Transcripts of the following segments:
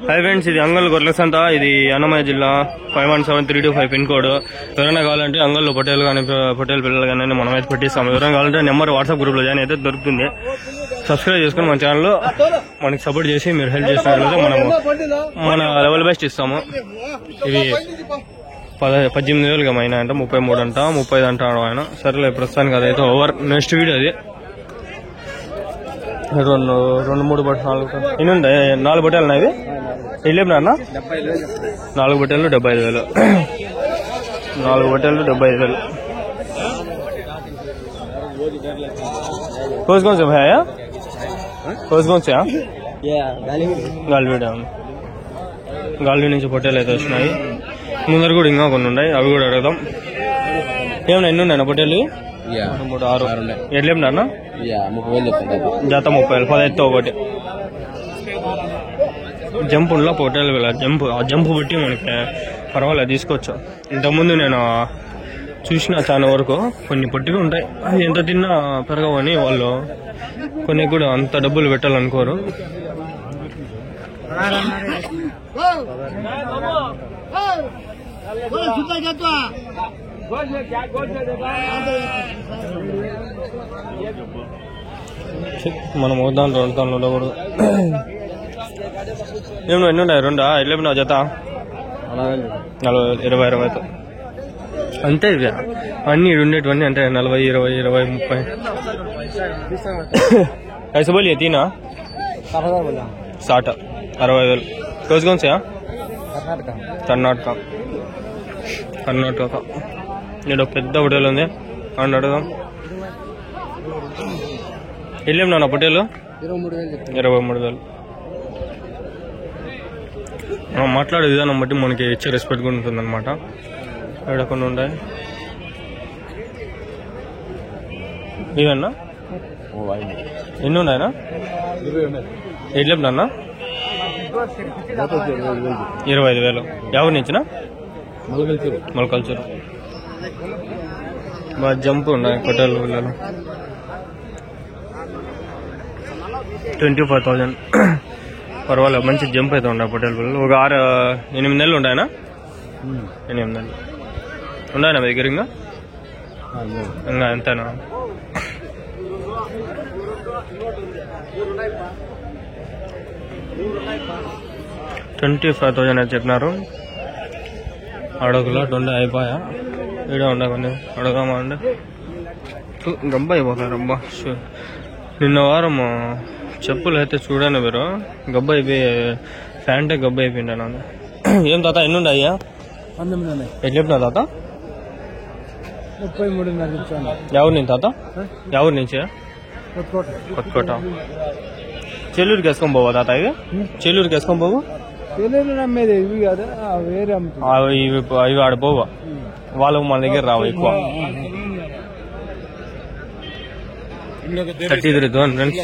Hi friends, ఇది అంగల్ గొర్రెల సంత. ఇది అన్నమయ్య జిల్లా 517325 పిన్ కోడ్. ఎవరైనా కావాలంటే అంగల్లో పొట్టేలు కానీ పొట్టేలు పిల్లలు కానీ మనమైతే పెట్టిస్తాం. ఎవరైనా కావాలంటే నెంబర్ వాట్సాప్ గ్రూప్ లో జాయిన్ అయితే దొరుకుతుంది. సబ్స్క్రైబ్ చేసుకుని మన ఛానల్లో మనకి సపోర్ట్ చేసి మీరు హెల్ప్ చేసినట్లయితే మనము మన లెవెల్ బెస్ట్ ఇస్తాము. ఇవి 18,000 అయినా అంట, 33 అంట, 30 అంటాడు ఆయన. సరేలే, ప్రస్తుతానికి అదైతే ఓవర్. నెక్స్ట్ వీడియో అది 2, 3 4 ఎన్ని ఉంటాయి? 4 బొట్టెలు ఉన్నాయి. ఎన్ని లేపినా అన్న? 4 బొట్టెలు 75,000. 4 బొట్టెలు 75,000. कौन से भाई आया? कौन से గాల్వీ నుంచి పొట్టేలు అయితే వచ్చినాయి. ముందర కూడా ఇంకా కొన్ని ఉన్నాయి, అవి కూడా అడుగుదాం. ఏమన్నా ఎన్ని ఉన్నాయి పొట్టేలు? 3, 6. ఎట్లా ఏమన్నా? జత 30,000. 15తో ఒకటి. జంప్ ఉండలో పొట్టేలు వెళ్ళ జంప్ బట్టి మనకి పర్వాలేదు, తీసుకోవచ్చు. ఇంతకుముందు నేను చూసిన చాలా వరకు కొన్ని పొట్టిగా ఉంటాయి. అది ఎంత తిన్నా పెరగవని వాళ్ళు కొన్ని కూడా అంత డబ్బులు పెట్టాలనుకోరు. మనం వద్దాం 2 తాళ్ళు ఉండకూడదు. ఏమన్నా ఎన్ని ఉన్నాయి? 2 ఎట్లా జత? 40, 20, 20 అంతే. ఇవి అన్ని ఉండేటివన్నీ అంటే 40, 20, 20, 30. कैसे बोलिए? 3 60, 60,000. कौन से? కర్ణాటక. నేను పెద్ద పొట్టేలు ఉంది అని అడుగుదాం. వెళ్ళాం నా పొట్టేలు 23,000. మనం మాట్లాడే విధానం బట్టి మనకి ఇచ్చే రెస్పెక్ట్ కూడా ఉంటుంది అనమాట. ఇక్కడ కొన్ని ఉంటాయి. ఇవన్నా ఎన్ని ఉన్నాయన్నా? ఎట్లేపునా? 25,000. ఎవరి నుంచినా? మొలకల్చూరు. బాగా జంప్ ఉన్నాయి పొట్టేలు పిల్లలు. 25,000. పర్వాలేదు, మంచి జంప్ అయితే ఉన్నాయి పొట్టేలు పిల్లలు. ఒక 8 నెలలు ఉంటాయనా? 8 నెలలు ఉన్నాయన్నా మీ దగ్గర? ఇంకా ఎంతనా? 25,000 అయితే చెప్పినారు. అడగలో 20 అయిపోయా. ఈడ ఉండకండి, అడగమా అండి. గబ్బా అయిపోతారు. అబ్బా, నిన్న వారం చెప్పులు అయితే చూడండి మీరు, గబ్బా అయిపోయి ఫ్యాంటే గబ్బా అయిపోయింది. నన్ను ఏం తాత ఎన్ని ఉన్నాయ్యా? ఎట్లా చెప్పినా తాత? 33. ఎవరి నుంచి తాత? ఎవరి నుంచి? కొత్తకోట. చెల్లూరుకి వేసుకొని పోవా తాత? ఇవి చెల్లూరుకి వేసుకొని పోవు? నమ్మేది ఇవి కదా, వేరే ఇవి ఆడ పోవా? వాళ్ళకు మన దగ్గర రావు ఎక్కువ. 33,000 ఫ్రెండ్స్.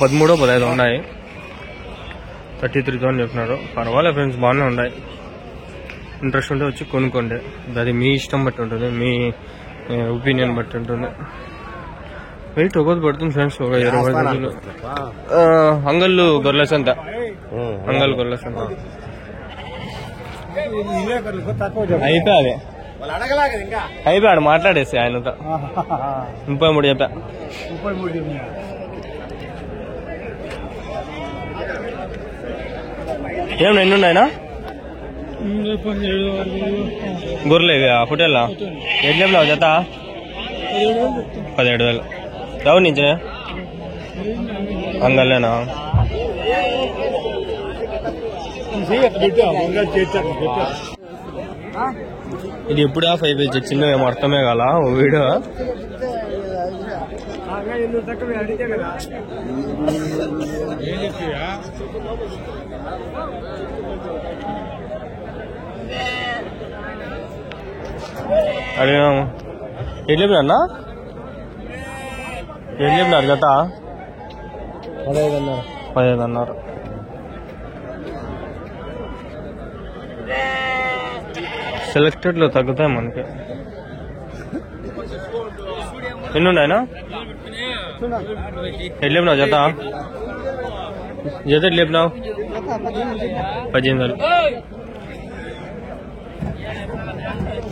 13, 15 ఉన్నాయి. 33,000 చెప్పినారు. పర్వాలేదు ఫ్రెండ్స్, బాగానే ఉన్నాయి. ఇంట్రెస్ట్ ఉంటే వచ్చి కొనుక్కోండి. అది మీ ఇష్టం బట్టి ఉంటుంది, మీ ఒపీనియన్ బట్టి ఉంటుంది. వెయిట్ ఒకటి పడుతుంది ఫ్రెండ్స్, ఒక 20 రోజులు. అంగళ్ళు గొర్రెల సంత. అంగల్ గొర్రెల సంత అయిపోయాది. అయిపోయాడు మాట్లాడేసి ఆయనతో. 33 చెప్పా. ఏమన్నా ఎన్ని ఉన్నాయనా? గొర్రెలు ఇవి హోటల్లా ఎట్లా చెప్పలేవు జత? 17,000. ఎవరి నుంచి? అంగల్లేనా? ఇది ఎప్పుడు ఆఫ్ అయిపోయి చిన్న ఏమో అర్థమే కాల వీడియో. అడిగినాము ఎట్లా చెప్పినా? ఏం చెప్పినారు జత? 15 అన్నారు. సెలెక్టెడ్ లో తగ్గుతాయి మనకి. ఎన్ని ఉన్నాయనా? ఎట్లా చెప్పినావు జత? జత ఎట్లా చెప్పినావు? 18,000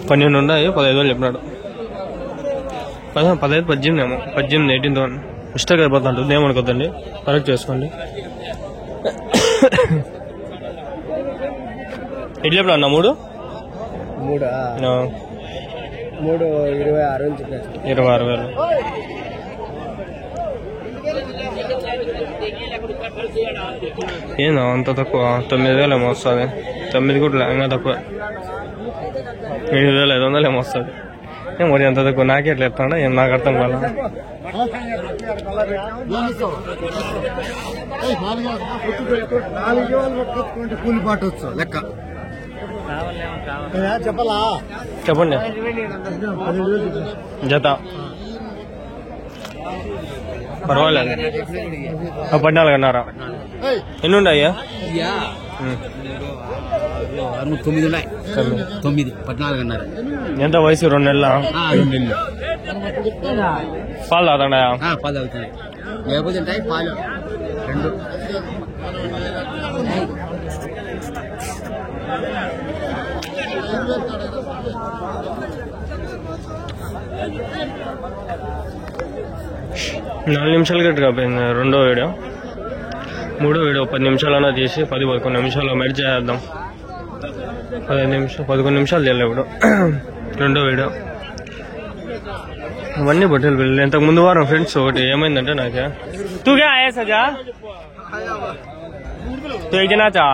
12 ఉన్నాయి. 15,000 చెప్పినాడు. 15, 18 ఏమో. 18, 18,000 మిస్టేక్ అయిపోతుంటుంది. ఏమనుకోద్దండి, కరెక్ట్ చేసుకోండి. ఎట్లా చెప్పినా అన్న 3 26,000. ఏందా అంత తక్కువ? 9,000 ఏమో వస్తుంది. 9 కూడా ఇంకా తక్కువ. 8,500 ఏమో వస్తుంది. ఏం మరి అంత తక్కువ? నాకే ఎట్లా చెప్తాడా ఏం నాకు అర్థం కాల. చెప్పండి. జత పర్వాలేదు. 14 అన్నారా? ఎన్ని ఉన్నాయ్యా? 9 ఉన్నాయి. 14 అన్నారు. ఎంత వయసు? 2 నెలల? 2 నెలలు. పాలు తాగుతున్నాయా? పాలు తాగుతున్నాయి. లేకపోతే ఉంటాయి పాలు 2. నాలుగు నిమిషాలు గట్టిగా పోయింది. రెండో వీడియో, మూడో వీడియో 10 నిమిషాలన్నా తీసి 10-11 నిమిషాలు మెడ్ చేద్దాం. 15 నిమిషాలు 11 నిమిషాలు తెలియదు ఇప్పుడు. రెండో వీడియో అవన్నీ బట్టలు పిల్లలు. ఇంతకు ముందు వారం ఫ్రెండ్స్ ఒకటి ఏమైందంటే నాకే తూగా ఆయా సజా తేజనాచా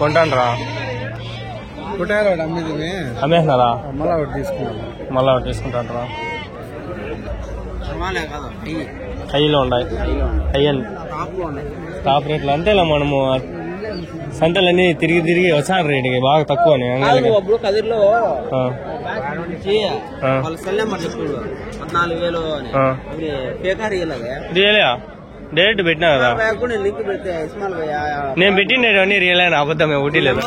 కొంటాను రా అమ్మేసినారా? మళ్ళా ఒకటి తీసుకుంటాను రా. అయ్యిలో ఉన్నాయి. అయ్యండి టాప్ రేట్లు అంతేలా. మనము సంతలన్నీ తిరిగి తిరిగి వచ్చాను రేటుకి బాగా తక్కువ. రియలే డైరెక్ట్ పెట్టినా కదా నేను పెట్టినవన్నీ రియల్ అయినా అబద్ధమే ఒకటి లేదు.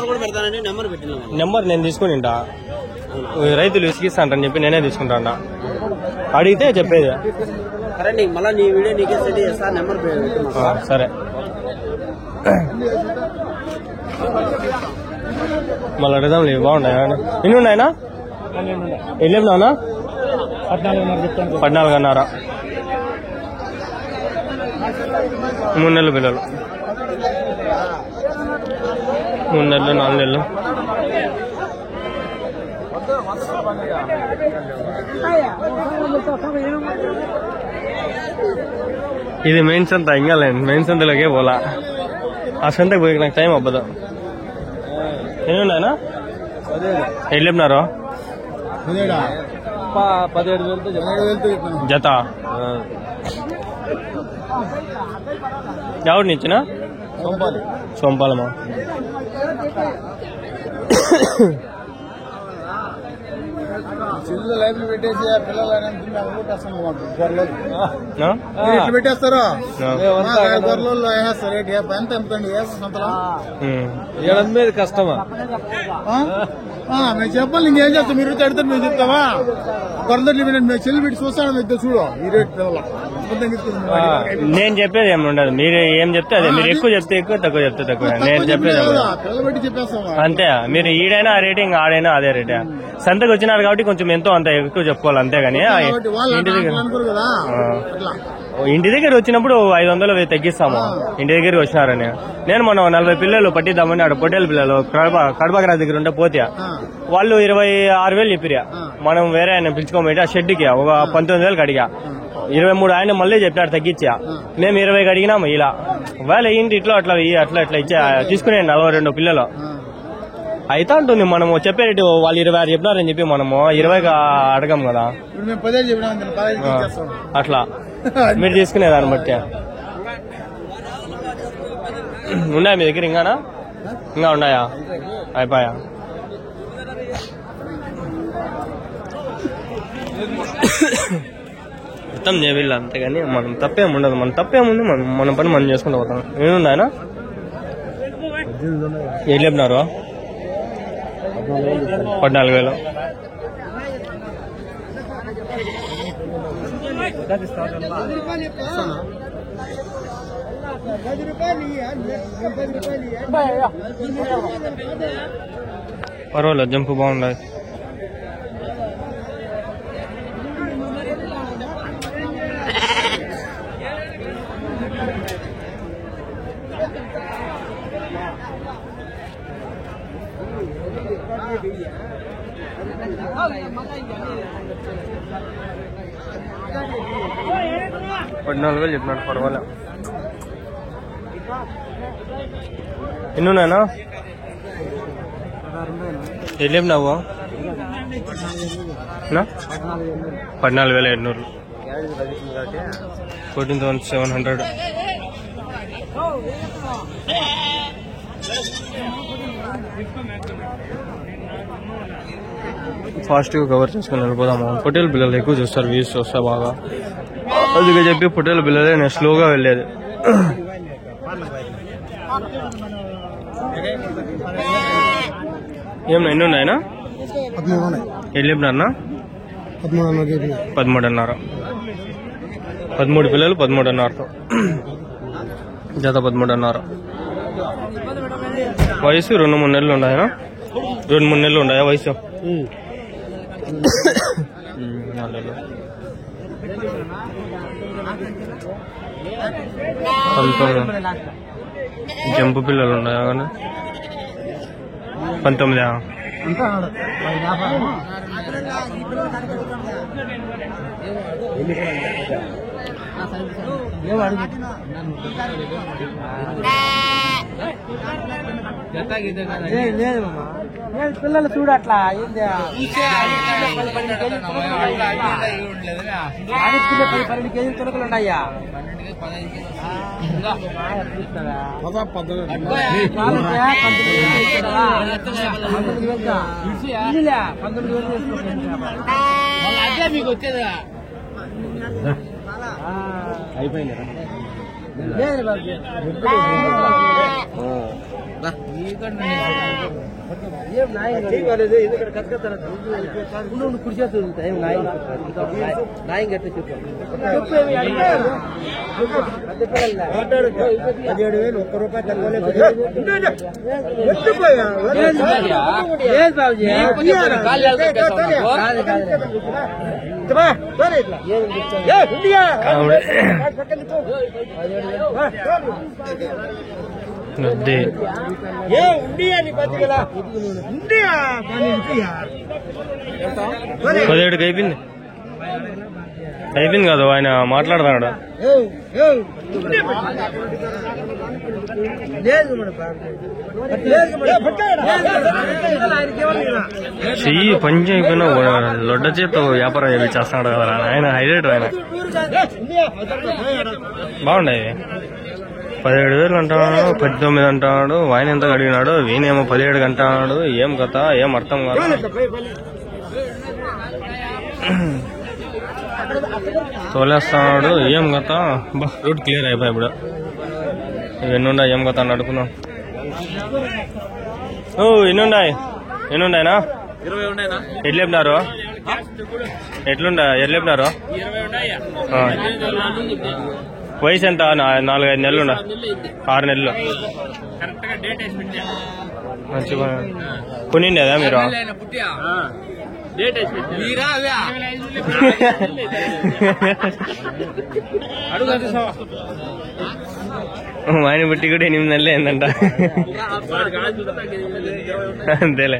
నెంబర్ నేను తీసుకునింటా. రైతులు విసిగిస్తాంటని చెప్పి నేనే తీసుకుంటా. అడిగితే చెప్పేది. సరే మళ్ళీ అడుగుదాం. బాగున్నాయా? ఎన్ని ఉన్నాయనా? వెళ్ళేనా? 14 అన్నారా? 3 నెలలు పిల్లలు. 3 నెలలు 4 నెలలు. ఇది మెయిన్ సంత. ఇంకా లేదు మెయిన్ సంతలోకే పోలా. ఆ సంతకు పోయి నాకు టైం అవ్వదు. ఎన్ని ఉన్నాయనా? ఎట్లా చెప్పినారు? 17,000 జత. ఎవరి నుంచినా? సోంపాలమా? పెట్టేసి పెట్టేస్తారు. ఎంత ఎంతండి మీద కష్టమా? మేము చెప్పాలి. ఇంకేం చేస్తాం? మీరు అడుగుతారు మేము చెప్తావా? కొరదట్లు మేము చెల్లి పెట్టి చూస్తాను చూడు. ఈ రేట్ నేను చెప్పేది ఏమి ఉండదు. మీరు ఏం చెప్తే అదే. మీరు ఎక్కువ చెప్తే ఎక్కువ, తక్కువ చెప్తే తక్కువ. నేను చెప్పేది అంతే. మీరు ఈడైనా ఆ రేట్, ఇంకా ఆడైనా అదే రేటే. సంతకు వచ్చినారు కాబట్టి కొంచెం ఎంతో అంత ఎక్కువ చెప్పుకోవాలి అంతేగాని ఇంటి దగ్గర వచ్చినప్పుడు 500 తగ్గిస్తాము. ఇంటి దగ్గరికి వచ్చినారని నేను మనం 40 పిల్లలు పట్టిద్దామని ఆడ పొట్టేల పిల్లలు కడపగ్రా దగ్గర ఉంటే పోతే వాళ్ళు 26,000 చెప్పిరా. మనం వేరే ఆయన పిలుచుకోమంటే ఆ షెడ్కి ఒక 19,000 అడిగా. 23 ఆయన మళ్ళీ చెప్పినాడు తగ్గించా. మేము 20 అడిగినాము. ఇలా వేళ ఏంటి ఇట్లా అట్లా అట్లా ఇచ్చా తీసుకునే 42 పిల్లలు అయితే ఉంటుంది. మనము చెప్పే రేటు వాళ్ళు 26 చెప్పినారని చెప్పి మనము 20 అడగం కదా. అట్లా మీరు తీసుకునే దాన్ని బట్టి. ఉన్నాయా మీ దగ్గర? ఇంకా ఉన్నాయా? అయిపోయా? మొత్తం చేయాలి అంతేగాని మనం తప్పేం ఉండదు. మన తప్పేముంది? మన పని మనం చేసుకుంటూ పోతాం. ఏమున్నాయనా? ఏం చెప్పినారు? 14,000. పర్వాలేదు, జంపు బాగుండదు. పద్నాలుగు వేలు చెప్పినాడు, పర్వాలే. ఎన్నున్నానా వెళ్ళేం నువ్వు 14,800, 14,700. ఫాస్ట్గా కవర్ చేసుకుని వెళ్ళిపోదాము. పొట్టేలు పిల్లలు ఎక్కువ చూస్తారు, వ్యూస్ వస్తా బాగా. అందుకే చెప్పి పొట్టేలు పిల్లలే నేను స్లోగా వెళ్ళేది. ఏమన్నా ఎన్ని ఉన్నాయనా? 13 13.5. 13 పిల్లలు 13.5తో జత 13.5. వయసు 2-3 నెలలు ఉన్నాయనా? 2-3 నెలలు ఉన్నాయా వయసు? 19 జంపు పిల్లలు ఉన్నాయా? 19. పిల్లలు చూడు అట్లా పన్నెండు కేజీలు తొలకలు ఉన్నాయా? మీకు వచ్చేదా అయిపోయింది. కుర్చీ నాయం గట్టి చెప్పు. 17,000 ఒక్క రూపాయి నద్దే 17కి అయిపోయింది. అయిపోయింది కాదు, ఆయన మాట్లాడతాడు. చెయ్యి పంచి అయిపోయినా లొడ్డ చేత వ్యాపారం చేస్తున్నాడు కదా ఆయన. హైలైట్ ఆయన. బాగుండేది. 17,000 అంటున్నాడు, 19 అంటున్నాడు. ఆయన ఎంత అడిగినాడు, వీనేమో 17 అంటున్నాడు. ఏం కథ, ఏం అర్థం కాదు. తోలేస్తున్నాడు, ఏం కథ. రూట్ క్లియర్ అయిపోయి ఇప్పుడు. ఎన్నుండా ఏం కథ అని అడుగుతున్నాం. ఎన్నుండాయనా? 20 ఉన్నాయనా? ఎట్లేపినారు? ఎట్లేపినారు? వయసు ఎంత? 4-5 నెలలు 6 నెలలు. మంచిగా కొనిండేదా మీరు? ఆయన బట్టి కూడా 8 నెలలు ఏందంట. అంతేలే,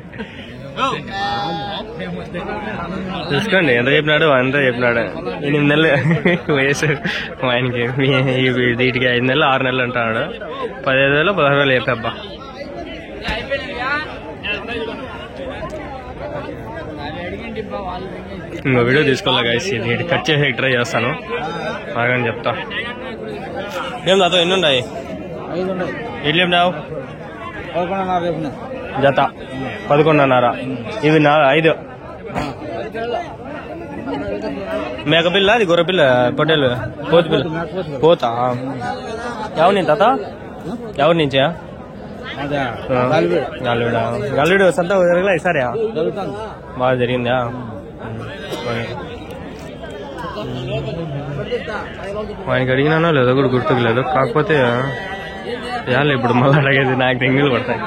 చూసుకోండి ఎంత చెప్పినాడు. అంతా చెప్పినాడు. 8 నెలలు వయసు ఆయనకి. వీటికి 5 నెలలు 6 నెలలు అంటున్నాడు. 15,000 16,000 చెప్పబ్బా. ఇంకో వీడియో తీసుకోవాలి గైస్. ఇది కట్ చేసి ట్రై చేస్తాను బాగా చెప్తా. ఏం దాతో ఎన్ని ఉన్నాయి? 5 ఉన్నాయి. ఎట్లు చెప్పినావు? 11.5 జత 11.5. ఇవి 5. మేకపిల్ల, అది గొర్రెపిల్ల, పొట్టేలు, పోతు పిల్ల. పోతా ఎవరి నుంచి తాత? ఎవరి నుంచా? గాలిడు సంత జరగలే ఈసారి? బాగా జరిగిందా? ఆయనకి అడిగినానో లేదో కూడా గుర్తుకు లేదు. కాకపోతే ఇప్పుడు మళ్ళీ అడిగేది నాకు తెంగులు పడతాయి.